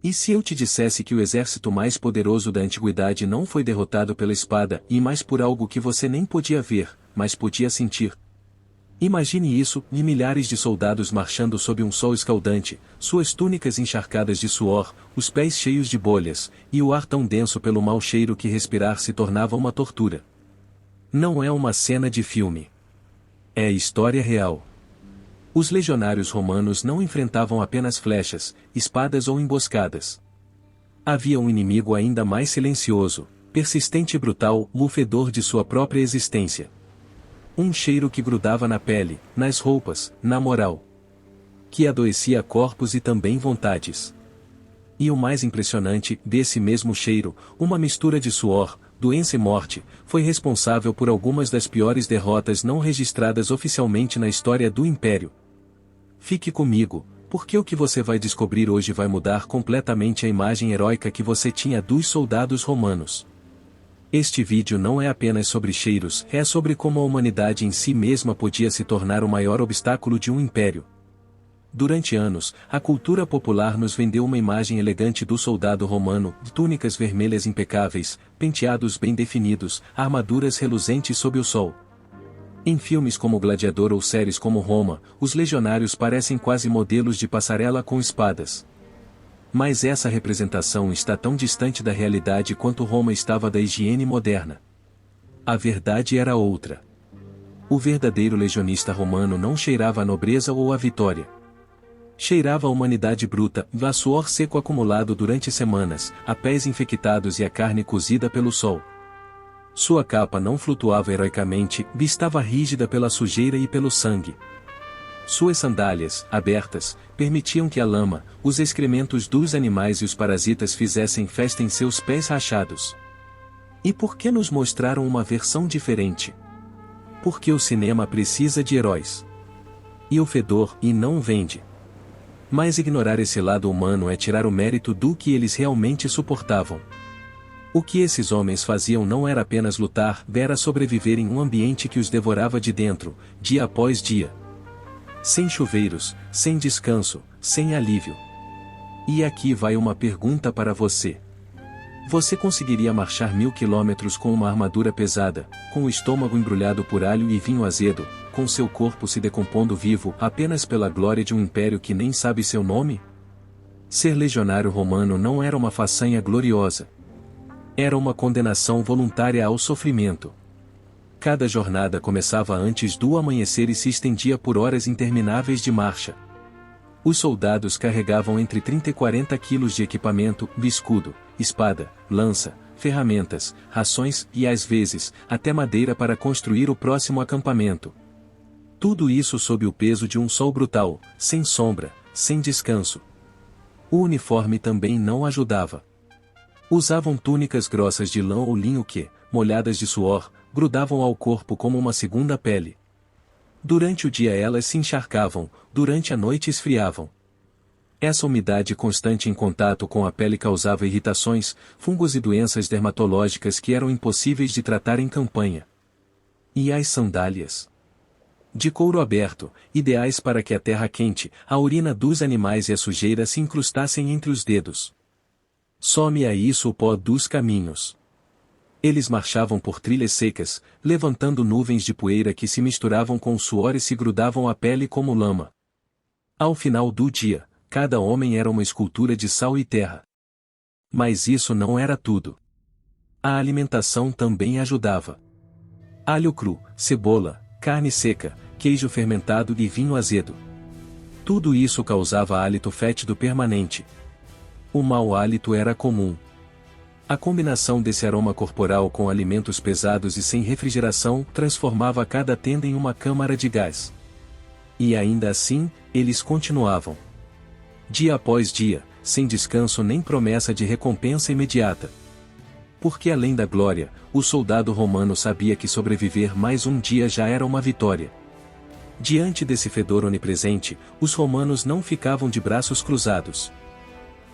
E se eu te dissesse que o exército mais poderoso da antiguidade não foi derrotado pela espada, e mais por algo que você nem podia ver, mas podia sentir? Imagine isso, e milhares de soldados marchando sob um sol escaldante, suas túnicas encharcadas de suor, os pés cheios de bolhas, e o ar tão denso pelo mau cheiro que respirar se tornava uma tortura. Não é uma cena de filme. É história real. Os legionários romanos não enfrentavam apenas flechas, espadas ou emboscadas. Havia um inimigo ainda mais silencioso, persistente e brutal, o fedor de sua própria existência. Um cheiro que grudava na pele, nas roupas, na moral. Que adoecia corpos e também vontades. E o mais impressionante, desse mesmo cheiro, uma mistura de suor, doença e morte, foi responsável por algumas das piores derrotas não registradas oficialmente na história do Império. Fique comigo, porque o que você vai descobrir hoje vai mudar completamente a imagem heróica que você tinha dos soldados romanos. Este vídeo não é apenas sobre cheiros, é sobre como a humanidade em si mesma podia se tornar o maior obstáculo de um império. Durante anos, a cultura popular nos vendeu uma imagem elegante do soldado romano, túnicas vermelhas impecáveis, penteados bem definidos, armaduras reluzentes sob o sol. Em filmes como Gladiador ou séries como Roma, os legionários parecem quase modelos de passarela com espadas. Mas essa representação está tão distante da realidade quanto Roma estava da higiene moderna. A verdade era outra. O verdadeiro legionista romano não cheirava a nobreza ou a vitória. Cheirava a humanidade bruta, a suor seco acumulado durante semanas, a pés infectados e a carne cozida pelo sol. Sua capa não flutuava heroicamente, estava rígida pela sujeira e pelo sangue. Suas sandálias, abertas, permitiam que a lama, os excrementos dos animais e os parasitas fizessem festa em seus pés rachados. E por que nos mostraram uma versão diferente? Porque o cinema precisa de heróis. E o fedor, e não vende. Mas ignorar esse lado humano é tirar o mérito do que eles realmente suportavam. O que esses homens faziam não era apenas lutar, era sobreviver em um ambiente que os devorava de dentro, dia após dia. Sem chuveiros, sem descanso, sem alívio. E aqui vai uma pergunta para você. Você conseguiria marchar 1000 quilômetros com uma armadura pesada, com o estômago embrulhado por alho e vinho azedo, com seu corpo se decompondo vivo apenas pela glória de um império que nem sabe seu nome? Ser legionário romano não era uma façanha gloriosa. Era uma condenação voluntária ao sofrimento. Cada jornada começava antes do amanhecer e se estendia por horas intermináveis de marcha. Os soldados carregavam entre 30 e 40 quilos de equipamento, escudo, espada, lança, ferramentas, rações e às vezes, até madeira para construir o próximo acampamento. Tudo isso sob o peso de um sol brutal, sem sombra, sem descanso. O uniforme também não ajudava. Usavam túnicas grossas de lã ou linho que, molhadas de suor, grudavam ao corpo como uma segunda pele. Durante o dia elas se encharcavam, durante a noite esfriavam. Essa umidade constante em contato com a pele causava irritações, fungos e doenças dermatológicas que eram impossíveis de tratar em campanha. E as sandálias? De couro aberto, ideais para que a terra quente, a urina dos animais e a sujeira se incrustassem entre os dedos. Some a isso o pó dos caminhos. Eles marchavam por trilhas secas, levantando nuvens de poeira que se misturavam com o suor e se grudavam à pele como lama. Ao final do dia, cada homem era uma escultura de sal e terra. Mas isso não era tudo. A alimentação também ajudava. Alho cru, cebola, carne seca, queijo fermentado e vinho azedo. Tudo isso causava hálito fétido permanente. O mau hálito era comum. A combinação desse aroma corporal com alimentos pesados e sem refrigeração transformava cada tenda em uma câmara de gás. E ainda assim, eles continuavam. Dia após dia, sem descanso nem promessa de recompensa imediata. Porque além da glória, o soldado romano sabia que sobreviver mais um dia já era uma vitória. Diante desse fedor onipresente, os romanos não ficavam de braços cruzados.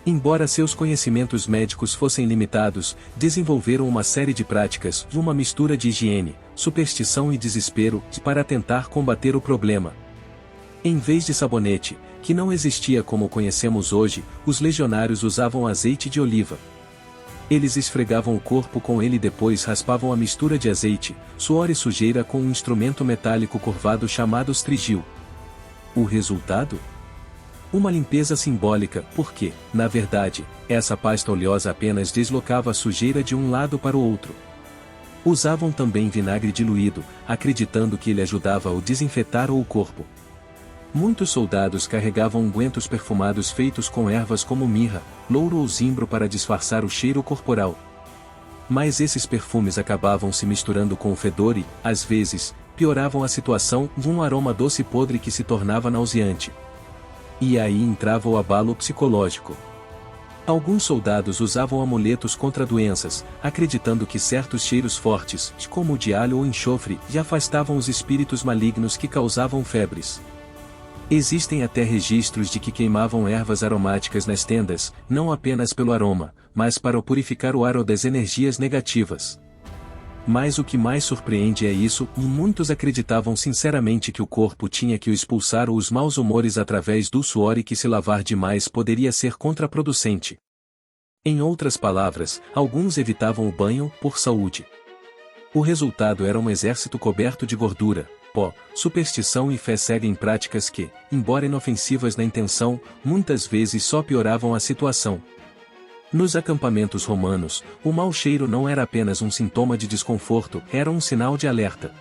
Embora seus conhecimentos médicos fossem limitados, desenvolveram uma série de práticas, uma mistura de higiene, superstição e desespero, para tentar combater o problema. Em vez de sabonete, que não existia como conhecemos hoje, os legionários usavam azeite de oliva. Eles esfregavam o corpo com ele e depois raspavam a mistura de azeite, suor e sujeira com um instrumento metálico curvado chamado strigil. O resultado? Uma limpeza simbólica, porque, na verdade, essa pasta oleosa apenas deslocava a sujeira de um lado para o outro. Usavam também vinagre diluído, acreditando que ele ajudava a desinfetar o corpo. Muitos soldados carregavam ungüentos perfumados feitos com ervas como mirra, louro ou zimbro para disfarçar o cheiro corporal. Mas esses perfumes acabavam se misturando com o fedor e, às vezes, pioravam a situação de um aroma doce podre que se tornava nauseante. E aí entrava o abalo psicológico. Alguns soldados usavam amuletos contra doenças, acreditando que certos cheiros fortes, como o de alho ou enxofre, afastavam os espíritos malignos que causavam febres. Existem até registros de que queimavam ervas aromáticas nas tendas, não apenas pelo aroma, mas para purificar o ar das energias negativas. Mas o que mais surpreende é isso, muitos acreditavam sinceramente que o corpo tinha que expulsar os maus humores através do suor e que se lavar demais poderia ser contraproducente. Em outras palavras, alguns evitavam o banho por saúde. O resultado era um exército coberto de gordura, pó, superstição e fé cega em práticas que, embora inofensivas na intenção, muitas vezes só pioravam a situação. Nos acampamentos romanos, o mau cheiro não era apenas um sintoma de desconforto, era um sinal de alerta.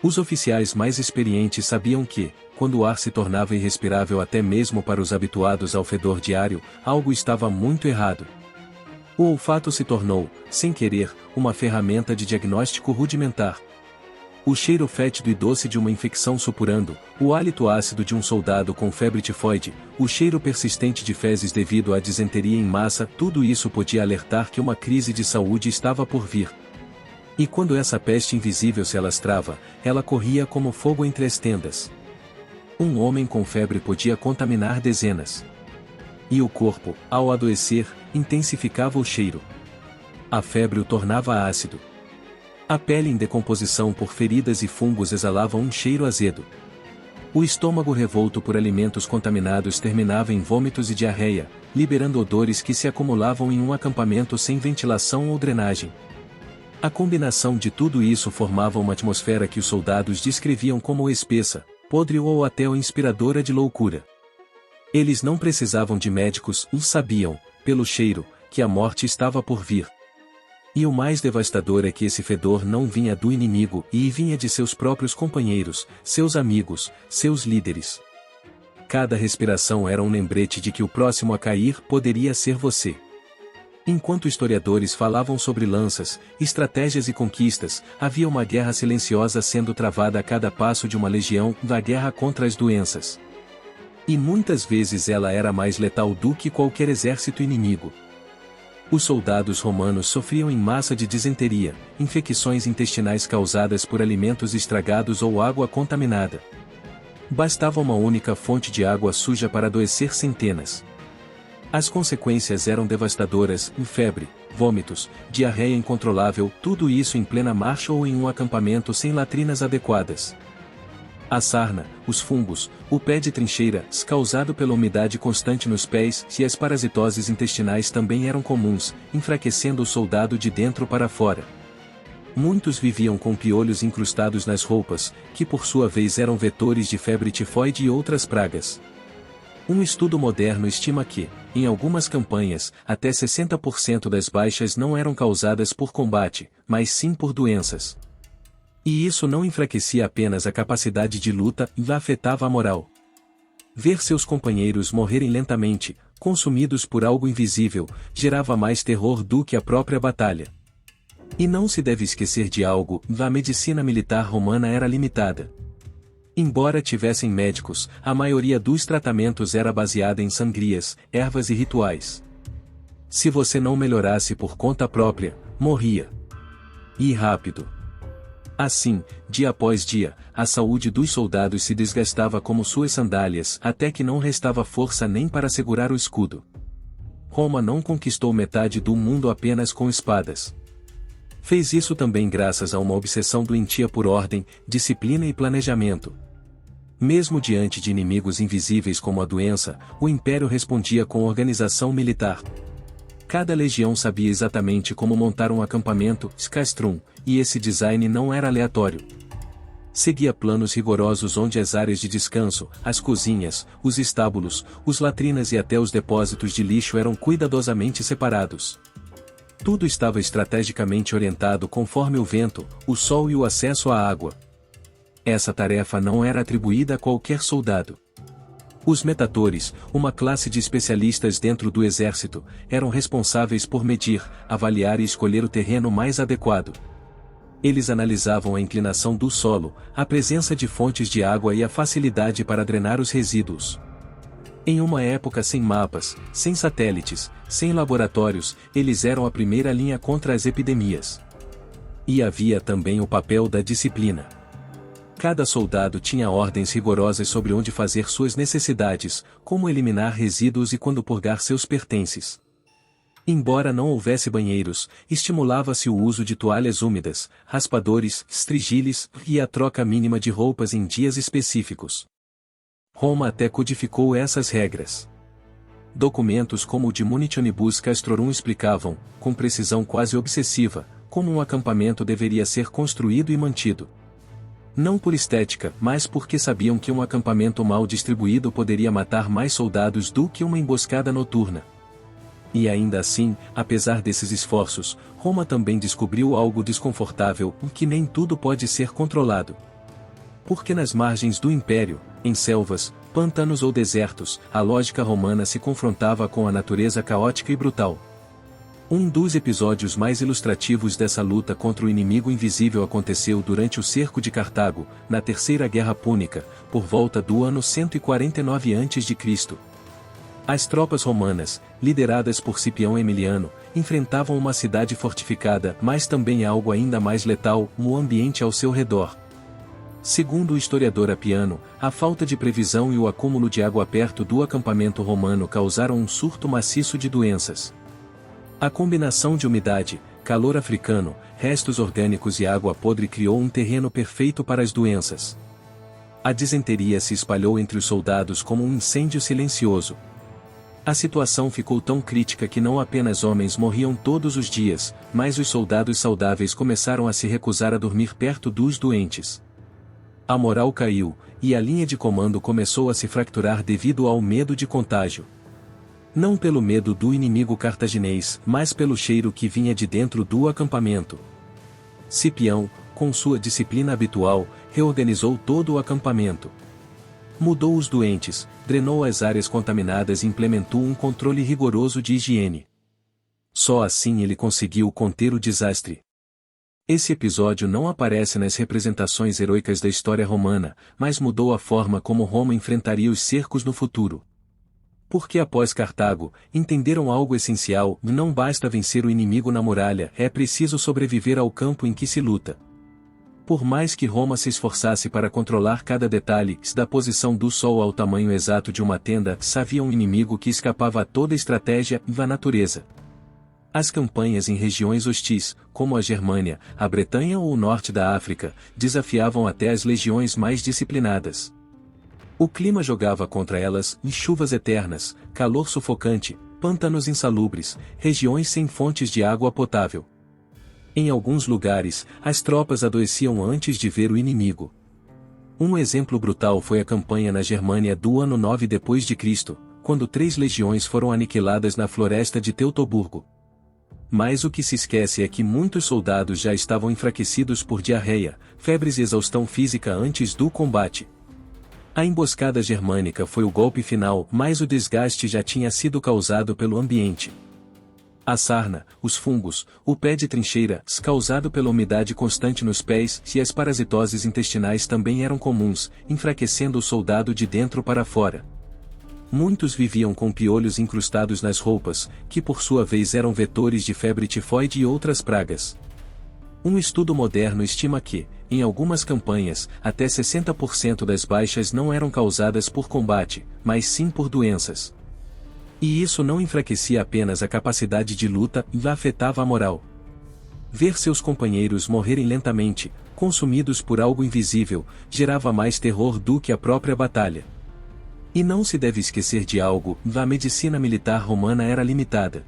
Os oficiais mais experientes sabiam que, quando o ar se tornava irrespirável até mesmo para os habituados ao fedor diário, algo estava muito errado. O olfato se tornou, sem querer, uma ferramenta de diagnóstico rudimentar. O cheiro fétido e doce de uma infecção supurando, o hálito ácido de um soldado com febre tifoide, o cheiro persistente de fezes devido à disenteria em massa, tudo isso podia alertar que uma crise de saúde estava por vir. E quando essa peste invisível se alastrava, ela corria como fogo entre as tendas. Um homem com febre podia contaminar dezenas. E o corpo, ao adoecer, intensificava o cheiro. A febre o tornava ácido. A pele em decomposição por feridas e fungos exalava um cheiro azedo. O estômago revolto por alimentos contaminados terminava em vômitos e diarreia, liberando odores que se acumulavam em um acampamento sem ventilação ou drenagem. A combinação de tudo isso formava uma atmosfera que os soldados descreviam como espessa, podre ou até inspiradora de loucura. Eles não precisavam de médicos, sabiam, pelo cheiro, que a morte estava por vir. E o mais devastador é que esse fedor não vinha do inimigo e vinha de seus próprios companheiros, seus amigos, seus líderes. Cada respiração era um lembrete de que o próximo a cair poderia ser você. Enquanto historiadores falavam sobre lanças, estratégias e conquistas, havia uma guerra silenciosa sendo travada a cada passo de uma legião, da guerra contra as doenças. E muitas vezes ela era mais letal do que qualquer exército inimigo. Os soldados romanos sofriam em massa de disenteria, infecções intestinais causadas por alimentos estragados ou água contaminada. Bastava uma única fonte de água suja para adoecer centenas. As consequências eram devastadoras, febre, vômitos, diarreia incontrolável, tudo isso em plena marcha ou em um acampamento sem latrinas adequadas. A sarna, os fungos, o pé de trincheira, causado pela umidade constante nos pés, e as parasitoses intestinais também eram comuns, enfraquecendo o soldado de dentro para fora. Muitos viviam com piolhos incrustados nas roupas, que por sua vez eram vetores de febre tifoide e outras pragas. Um estudo moderno estima que, em algumas campanhas, até 60% das baixas não eram causadas por combate, mas sim por doenças. E isso não enfraquecia apenas a capacidade de luta, afetava a moral. Ver seus companheiros morrerem lentamente, consumidos por algo invisível, gerava mais terror do que a própria batalha. E não se deve esquecer de algo, a medicina militar romana era limitada. Embora tivessem médicos, a maioria dos tratamentos era baseada em sangrias, ervas e rituais. Se você não melhorasse por conta própria, morria. E rápido. Assim, dia após dia, a saúde dos soldados se desgastava como suas sandálias, até que não restava força nem para segurar o escudo. Roma não conquistou metade do mundo apenas com espadas. Fez isso também graças a uma obsessão doentia por ordem, disciplina e planejamento. Mesmo diante de inimigos invisíveis como a doença, o Império respondia com organização militar. Cada legião sabia exatamente como montar um acampamento, Skystrom, e esse design não era aleatório. Seguia planos rigorosos onde as áreas de descanso, as cozinhas, os estábulos, os latrinas e até os depósitos de lixo eram cuidadosamente separados. Tudo estava estrategicamente orientado conforme o vento, o sol e o acesso à água. Essa tarefa não era atribuída a qualquer soldado. Os metatores, uma classe de especialistas dentro do exército, eram responsáveis por medir, avaliar e escolher o terreno mais adequado. Eles analisavam a inclinação do solo, a presença de fontes de água e a facilidade para drenar os resíduos. Em uma época sem mapas, sem satélites, sem laboratórios, eles eram a primeira linha contra as epidemias. E havia também o papel da disciplina. Cada soldado tinha ordens rigorosas sobre onde fazer suas necessidades, como eliminar resíduos e quando purgar seus pertences. Embora não houvesse banheiros, estimulava-se o uso de toalhas úmidas, raspadores, estrigiles e a troca mínima de roupas em dias específicos. Roma até codificou essas regras. Documentos como o de Munitionibus Castrorum explicavam, com precisão quase obsessiva, como um acampamento deveria ser construído e mantido. Não por estética, mas porque sabiam que um acampamento mal distribuído poderia matar mais soldados do que uma emboscada noturna. E ainda assim, apesar desses esforços, Roma também descobriu algo desconfortável, que nem tudo pode ser controlado. Porque nas margens do Império, em selvas, pântanos ou desertos, a lógica romana se confrontava com a natureza caótica e brutal. Um dos episódios mais ilustrativos dessa luta contra o inimigo invisível aconteceu durante o cerco de Cartago, na Terceira Guerra Púnica, por volta do ano 149 a.C. As tropas romanas, lideradas por Cipião Emiliano, enfrentavam uma cidade fortificada, mas também algo ainda mais letal, o ambiente ao seu redor. Segundo o historiador Apiano, a falta de previsão e o acúmulo de água perto do acampamento romano causaram um surto maciço de doenças. A combinação de umidade, calor africano, restos orgânicos e água podre criou um terreno perfeito para as doenças. A disenteria se espalhou entre os soldados como um incêndio silencioso. A situação ficou tão crítica que não apenas homens morriam todos os dias, mas os soldados saudáveis começaram a se recusar a dormir perto dos doentes. A moral caiu, e a linha de comando começou a se fracturar devido ao medo de contágio. Não pelo medo do inimigo cartaginês, mas pelo cheiro que vinha de dentro do acampamento. Cipião, com sua disciplina habitual, reorganizou todo o acampamento. Mudou os doentes, drenou as áreas contaminadas e implementou um controle rigoroso de higiene. Só assim ele conseguiu conter o desastre. Esse episódio não aparece nas representações heroicas da história romana, mas mudou a forma como Roma enfrentaria os cercos no futuro. Porque após Cartago, entenderam algo essencial: não basta vencer o inimigo na muralha, é preciso sobreviver ao campo em que se luta. Por mais que Roma se esforçasse para controlar cada detalhe, da posição do sol ao tamanho exato de uma tenda, havia um inimigo que escapava a toda estratégia e a natureza. As campanhas em regiões hostis, como a Germânia, a Bretanha ou o norte da África, desafiavam até as legiões mais disciplinadas. O clima jogava contra elas, chuvas eternas, calor sufocante, pântanos insalubres, regiões sem fontes de água potável. Em alguns lugares, as tropas adoeciam antes de ver o inimigo. Um exemplo brutal foi a campanha na Germânia do ano 9 d.C., quando 3 legiões foram aniquiladas na floresta de Teutoburgo. Mas o que se esquece é que muitos soldados já estavam enfraquecidos por diarreia, febres e exaustão física antes do combate. A emboscada germânica foi o golpe final, mas o desgaste já tinha sido causado pelo ambiente. A sarna, os fungos, o pé de trincheira, causado pela umidade constante nos pés, e as parasitoses intestinais também eram comuns, enfraquecendo o soldado de dentro para fora. Muitos viviam com piolhos incrustados nas roupas, que por sua vez eram vetores de febre tifoide e outras pragas. Um estudo moderno estima que, em algumas campanhas, até 60% das baixas não eram causadas por combate, mas sim por doenças. E isso não enfraquecia apenas a capacidade de luta, e afetava a moral. Ver seus companheiros morrerem lentamente, consumidos por algo invisível, gerava mais terror do que a própria batalha. E não se deve esquecer de algo: a medicina militar romana era limitada.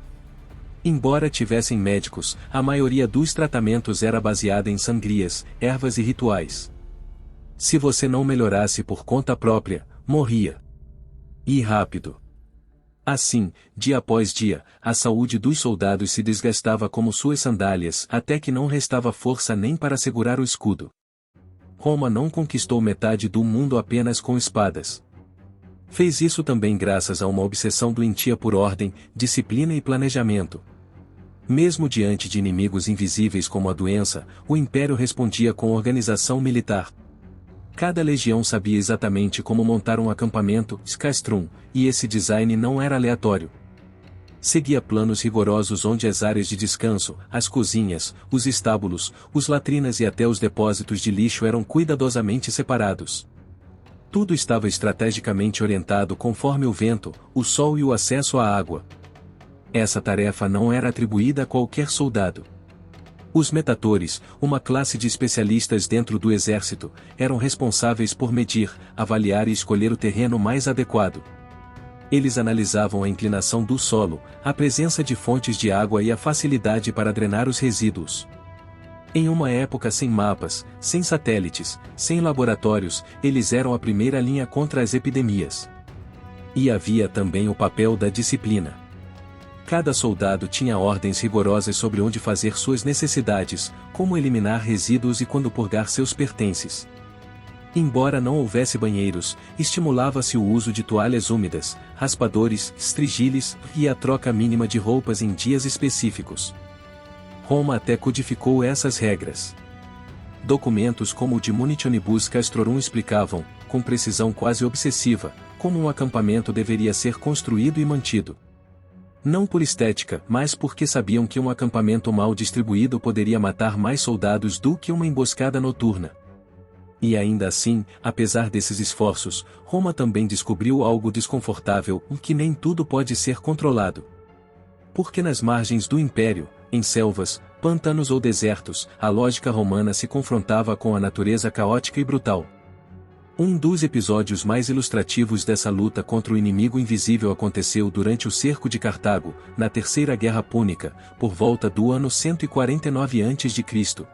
Embora tivessem médicos, a maioria dos tratamentos era baseada em sangrias, ervas e rituais. Se você não melhorasse por conta própria, morria. E rápido. Assim, dia após dia, a saúde dos soldados se desgastava como suas sandálias, até que não restava força nem para segurar o escudo. Roma não conquistou metade do mundo apenas com espadas. Fez isso também graças a uma obsessão doentia por ordem, disciplina e planejamento. Mesmo diante de inimigos invisíveis como a doença, o império respondia com organização militar. Cada legião sabia exatamente como montar um acampamento, Skystrum, e esse design não era aleatório. Seguia planos rigorosos onde as áreas de descanso, as cozinhas, os estábulos, os latrinas e até os depósitos de lixo eram cuidadosamente separados. Tudo estava estrategicamente orientado conforme o vento, o sol e o acesso à água. Essa tarefa não era atribuída a qualquer soldado. Os metatores, uma classe de especialistas dentro do exército, eram responsáveis por medir, avaliar e escolher o terreno mais adequado. Eles analisavam a inclinação do solo, a presença de fontes de água e a facilidade para drenar os resíduos. Em uma época sem mapas, sem satélites, sem laboratórios, eles eram a primeira linha contra as epidemias. E havia também o papel da disciplina. Cada soldado tinha ordens rigorosas sobre onde fazer suas necessidades, como eliminar resíduos e quando purgar seus pertences. Embora não houvesse banheiros, estimulava-se o uso de toalhas úmidas, raspadores, estrigiles e a troca mínima de roupas em dias específicos. Roma até codificou essas regras. Documentos como o de Munitionibus Castrorum explicavam, com precisão quase obsessiva, como um acampamento deveria ser construído e mantido. Não por estética, mas porque sabiam que um acampamento mal distribuído poderia matar mais soldados do que uma emboscada noturna. E ainda assim, apesar desses esforços, Roma também descobriu algo desconfortável: que nem tudo pode ser controlado. Porque nas margens do império, em selvas, pântanos ou desertos, a lógica romana se confrontava com a natureza caótica e brutal. Um dos episódios mais ilustrativos dessa luta contra o inimigo invisível aconteceu durante o cerco de Cartago, na Terceira Guerra Púnica, por volta do ano 149 a.C.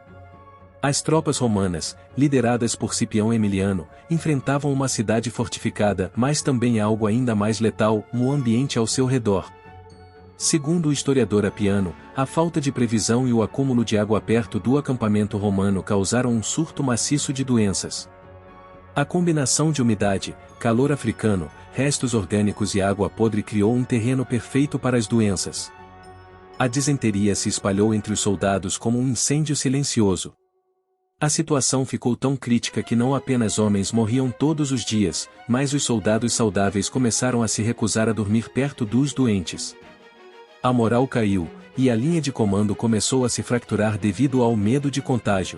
As tropas romanas, lideradas por Cipião Emiliano, enfrentavam uma cidade fortificada, mas também algo ainda mais letal: o ambiente ao seu redor. Segundo o historiador Apiano, a falta de previsão e o acúmulo de água perto do acampamento romano causaram um surto maciço de doenças. A combinação de umidade, calor africano, restos orgânicos e água podre criou um terreno perfeito para as doenças. A disenteria se espalhou entre os soldados como um incêndio silencioso. A situação ficou tão crítica que não apenas homens morriam todos os dias, mas os soldados saudáveis começaram a se recusar a dormir perto dos doentes. A moral caiu, e a linha de comando começou a se fracturar devido ao medo de contágio.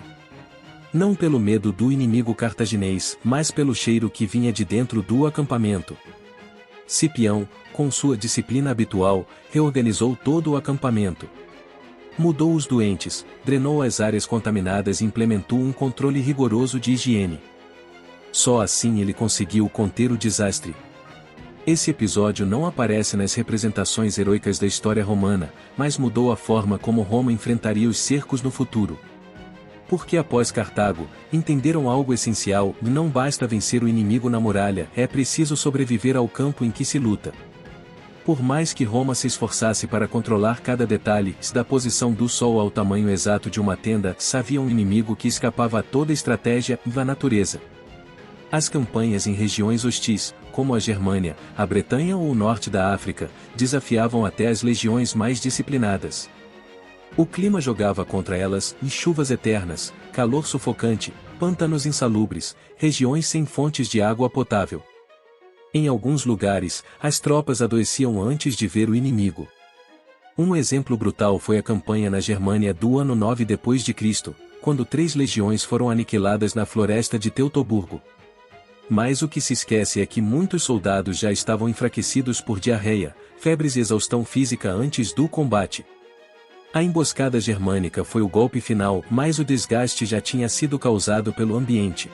Não pelo medo do inimigo cartaginês, mas pelo cheiro que vinha de dentro do acampamento. Cipião, com sua disciplina habitual, reorganizou todo o acampamento. Mudou os doentes, drenou as áreas contaminadas e implementou um controle rigoroso de higiene. Só assim ele conseguiu conter o desastre. Esse episódio não aparece nas representações heroicas da história romana, mas mudou a forma como Roma enfrentaria os cercos no futuro. Porque após Cartago, entenderam algo essencial: não basta vencer o inimigo na muralha, é preciso sobreviver ao campo em que se luta. Por mais que Roma se esforçasse para controlar cada detalhe, da posição do sol ao tamanho exato de uma tenda, havia um inimigo que escapava a toda estratégia da natureza. As campanhas em regiões hostis, como a Germânia, a Bretanha ou o norte da África, desafiavam até as legiões mais disciplinadas. O clima jogava contra elas, e chuvas eternas, calor sufocante, pântanos insalubres, regiões sem fontes de água potável. Em alguns lugares, as tropas adoeciam antes de ver o inimigo. Um exemplo brutal foi a campanha na Germânia do ano 9 d.C., quando 3 legiões foram aniquiladas na floresta de Teutoburgo. Mas o que se esquece é que muitos soldados já estavam enfraquecidos por diarreia, febres e exaustão física antes do combate. A emboscada germânica foi o golpe final, mas o desgaste já tinha sido causado pelo ambiente.